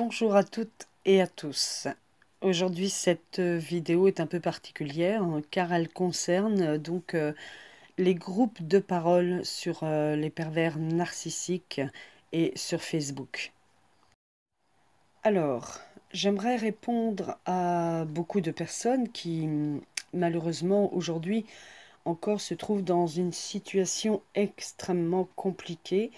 Bonjour à toutes et à tous. Aujourd'hui, cette vidéo est un peu particulière car elle concerne les groupes de parole sur les pervers narcissiques et sur Facebook. Alors, j'aimerais répondre à beaucoup de personnes qui, malheureusement, aujourd'hui encore se trouvent dans une situation extrêmement compliquée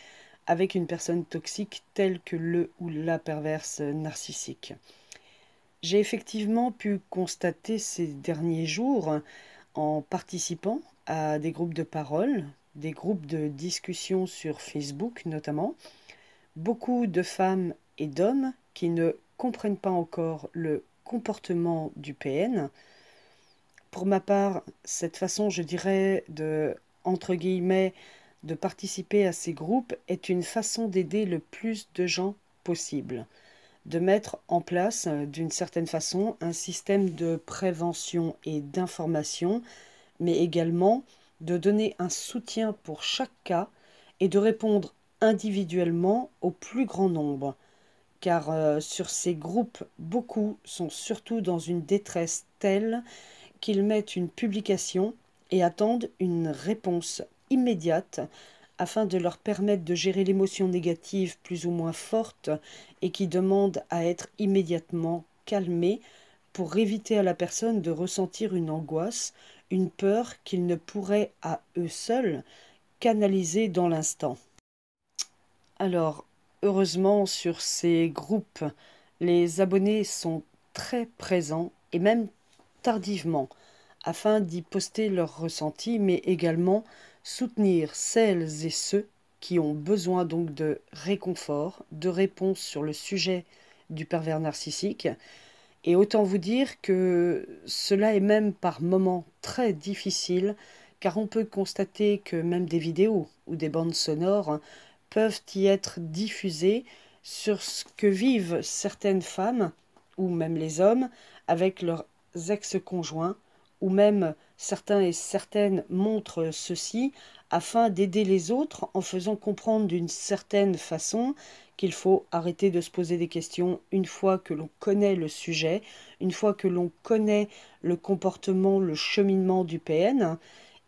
avec une personne toxique telle que le ou la perverse narcissique. J'ai effectivement pu constater ces derniers jours, en participant à des groupes de parole, des groupes de discussion sur Facebook notamment, beaucoup de femmes et d'hommes qui ne comprennent pas encore le comportement du PN. Pour ma part, cette façon, je dirais, entre guillemets, de participer à ces groupes est une façon d'aider le plus de gens possible, de mettre en place, d'une certaine façon, un système de prévention et d'information, mais également de donner un soutien pour chaque cas et de répondre individuellement au plus grand nombre. Car sur ces groupes, beaucoup sont surtout dans une détresse telle qu'ils mettent une publication et attendent une réponse immédiate afin de leur permettre de gérer l'émotion négative plus ou moins forte et qui demande à être immédiatement calmée pour éviter à la personne de ressentir une angoisse, une peur qu'ils ne pourraient à eux seuls canaliser dans l'instant. Alors, heureusement, sur ces groupes, les abonnés sont très présents et même tardivement afin d'y poster leurs ressentis, mais également soutenir celles et ceux qui ont besoin donc de réconfort, de réponses sur le sujet du pervers narcissique. Et autant vous dire que cela est même par moments très difficile, car on peut constater que même des vidéos ou des bandes sonores peuvent y être diffusées sur ce que vivent certaines femmes, ou même les hommes, avec leurs ex-conjoints, ou même certains et certaines montrent ceci afin d'aider les autres en faisant comprendre d'une certaine façon qu'il faut arrêter de se poser des questions une fois que l'on connaît le sujet, une fois que l'on connaît le comportement, le cheminement du PN.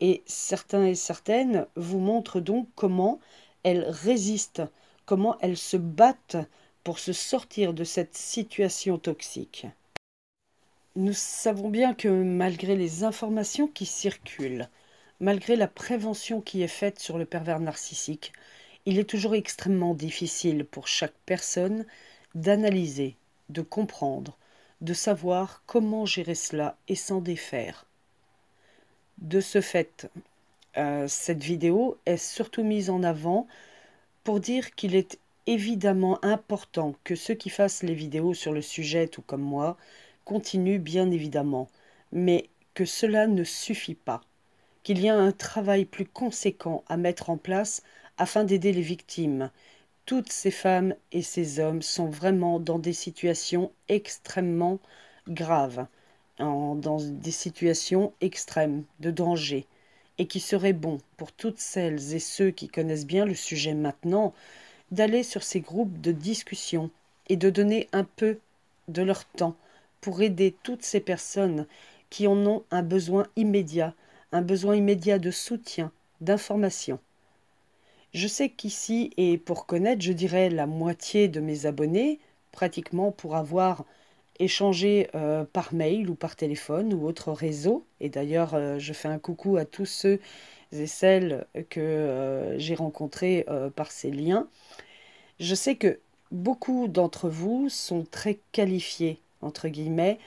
Et certains et certaines vous montrent donc comment elles résistent, comment elles se battent pour se sortir de cette situation toxique. Nous savons bien que malgré les informations qui circulent, malgré la prévention qui est faite sur le pervers narcissique, il est toujours extrêmement difficile pour chaque personne d'analyser, de comprendre, de savoir comment gérer cela et s'en défaire. De ce fait, cette vidéo est surtout mise en avant pour dire qu'il est évidemment important que ceux qui fassent les vidéos sur le sujet, tout comme moi, continuent bien évidemment, mais que cela ne suffit pas, qu'il y a un travail plus conséquent à mettre en place afin d'aider les victimes. Toutes ces femmes et ces hommes sont vraiment dans des situations extrêmement graves, dans des situations extrêmes de danger, et qu'il serait bon pour toutes celles et ceux qui connaissent bien le sujet maintenant d'aller sur ces groupes de discussion et de donner un peu de leur temps pour aider toutes ces personnes qui en ont un besoin immédiat de soutien, d'information. Je sais qu'ici, et pour connaître, je dirais la moitié de mes abonnés, pratiquement pour avoir échangé par mail ou par téléphone ou autre réseau, et d'ailleurs je fais un coucou à tous ceux et celles que j'ai rencontrés par ces liens. Je sais que beaucoup d'entre vous sont très qualifiés, entre guillemets,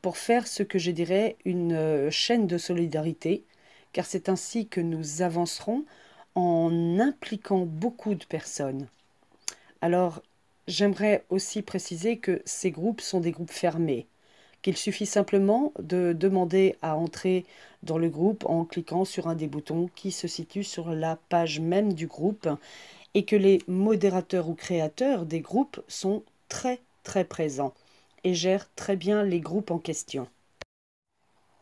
pour faire ce que je dirais une chaîne de solidarité, car c'est ainsi que nous avancerons en impliquant beaucoup de personnes. Alors, j'aimerais aussi préciser que ces groupes sont des groupes fermés, qu'il suffit simplement de demander à entrer dans le groupe en cliquant sur un des boutons qui se situe sur la page même du groupe et que les modérateurs ou créateurs des groupes sont très très présents et gèrent très bien les groupes en question.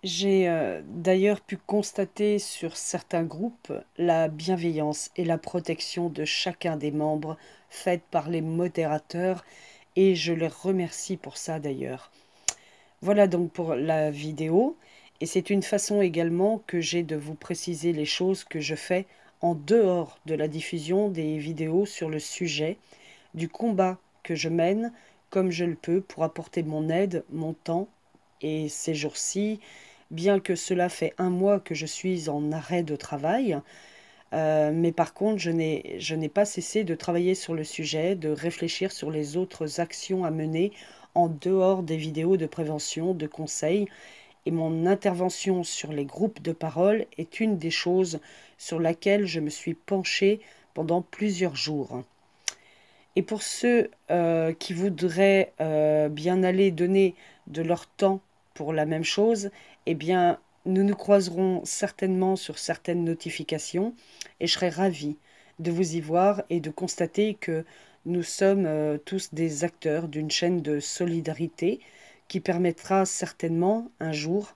J'ai d'ailleurs pu constater sur certains groupes la bienveillance et la protection de chacun des membres faite par les modérateurs et je les remercie pour ça d'ailleurs. Voilà donc pour la vidéo, et c'est une façon également que j'ai de vous préciser les choses que je fais en dehors de la diffusion des vidéos sur le sujet du combat que je mène comme je le peux pour apporter mon aide, mon temps. Et ces jours-ci, bien que cela fait un mois que je suis en arrêt de travail, mais par contre, je n'ai pas cessé de travailler sur le sujet, de réfléchir sur les autres actions à mener en dehors des vidéos de prévention, de conseils. Et mon intervention sur les groupes de parole est une des choses sur laquelle je me suis penchée pendant plusieurs jours. Et pour ceux qui voudraient bien aller donner de leur temps pour la même chose, eh bien, nous nous croiserons certainement sur certaines notifications et je serai ravie de vous y voir et de constater que nous sommes tous des acteurs d'une chaîne de solidarité qui permettra certainement un jour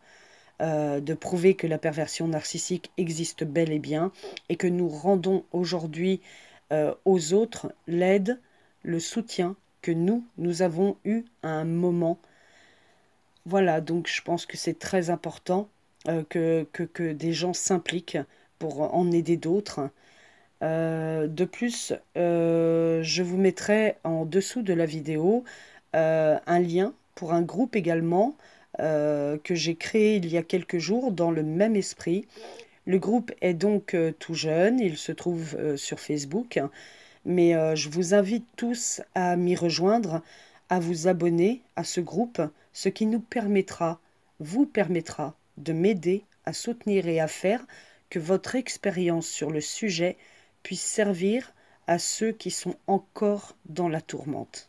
de prouver que la perversion narcissique existe bel et bien et que nous rendons aujourd'hui aux autres l'aide, le soutien que nous avons eu à un moment. Voilà, donc je pense que c'est très important que des gens s'impliquent pour en aider d'autres. De plus, je vous mettrai en dessous de la vidéo un lien pour un groupe également que j'ai créé il y a quelques jours dans le même esprit. Le groupe est donc tout jeune, il se trouve sur Facebook, mais je vous invite tous à m'y rejoindre, à vous abonner à ce groupe, ce qui vous permettra de m'aider à soutenir et à faire que votre expérience sur le sujet puisse servir à ceux qui sont encore dans la tourmente.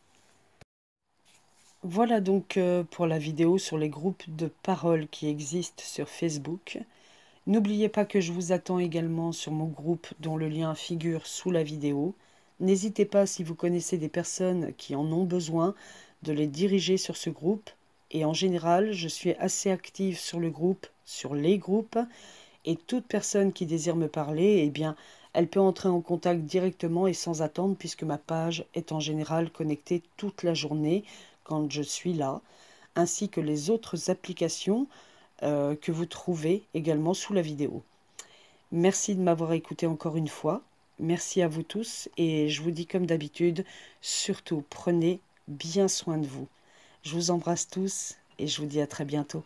Voilà donc pour la vidéo sur les groupes de parole qui existent sur Facebook. N'oubliez pas que je vous attends également sur mon groupe dont le lien figure sous la vidéo. N'hésitez pas, si vous connaissez des personnes qui en ont besoin, de les diriger sur ce groupe. Et en général, je suis assez active sur le groupe, sur les groupes. Et toute personne qui désire me parler, eh bien, elle peut entrer en contact directement et sans attendre puisque ma page est en général connectée toute la journée quand je suis là, ainsi que les autres applications que vous trouvez également sous la vidéo. Merci de m'avoir écouté encore une fois. Merci à vous tous et je vous dis comme d'habitude, surtout prenez bien soin de vous. Je vous embrasse tous et je vous dis à très bientôt.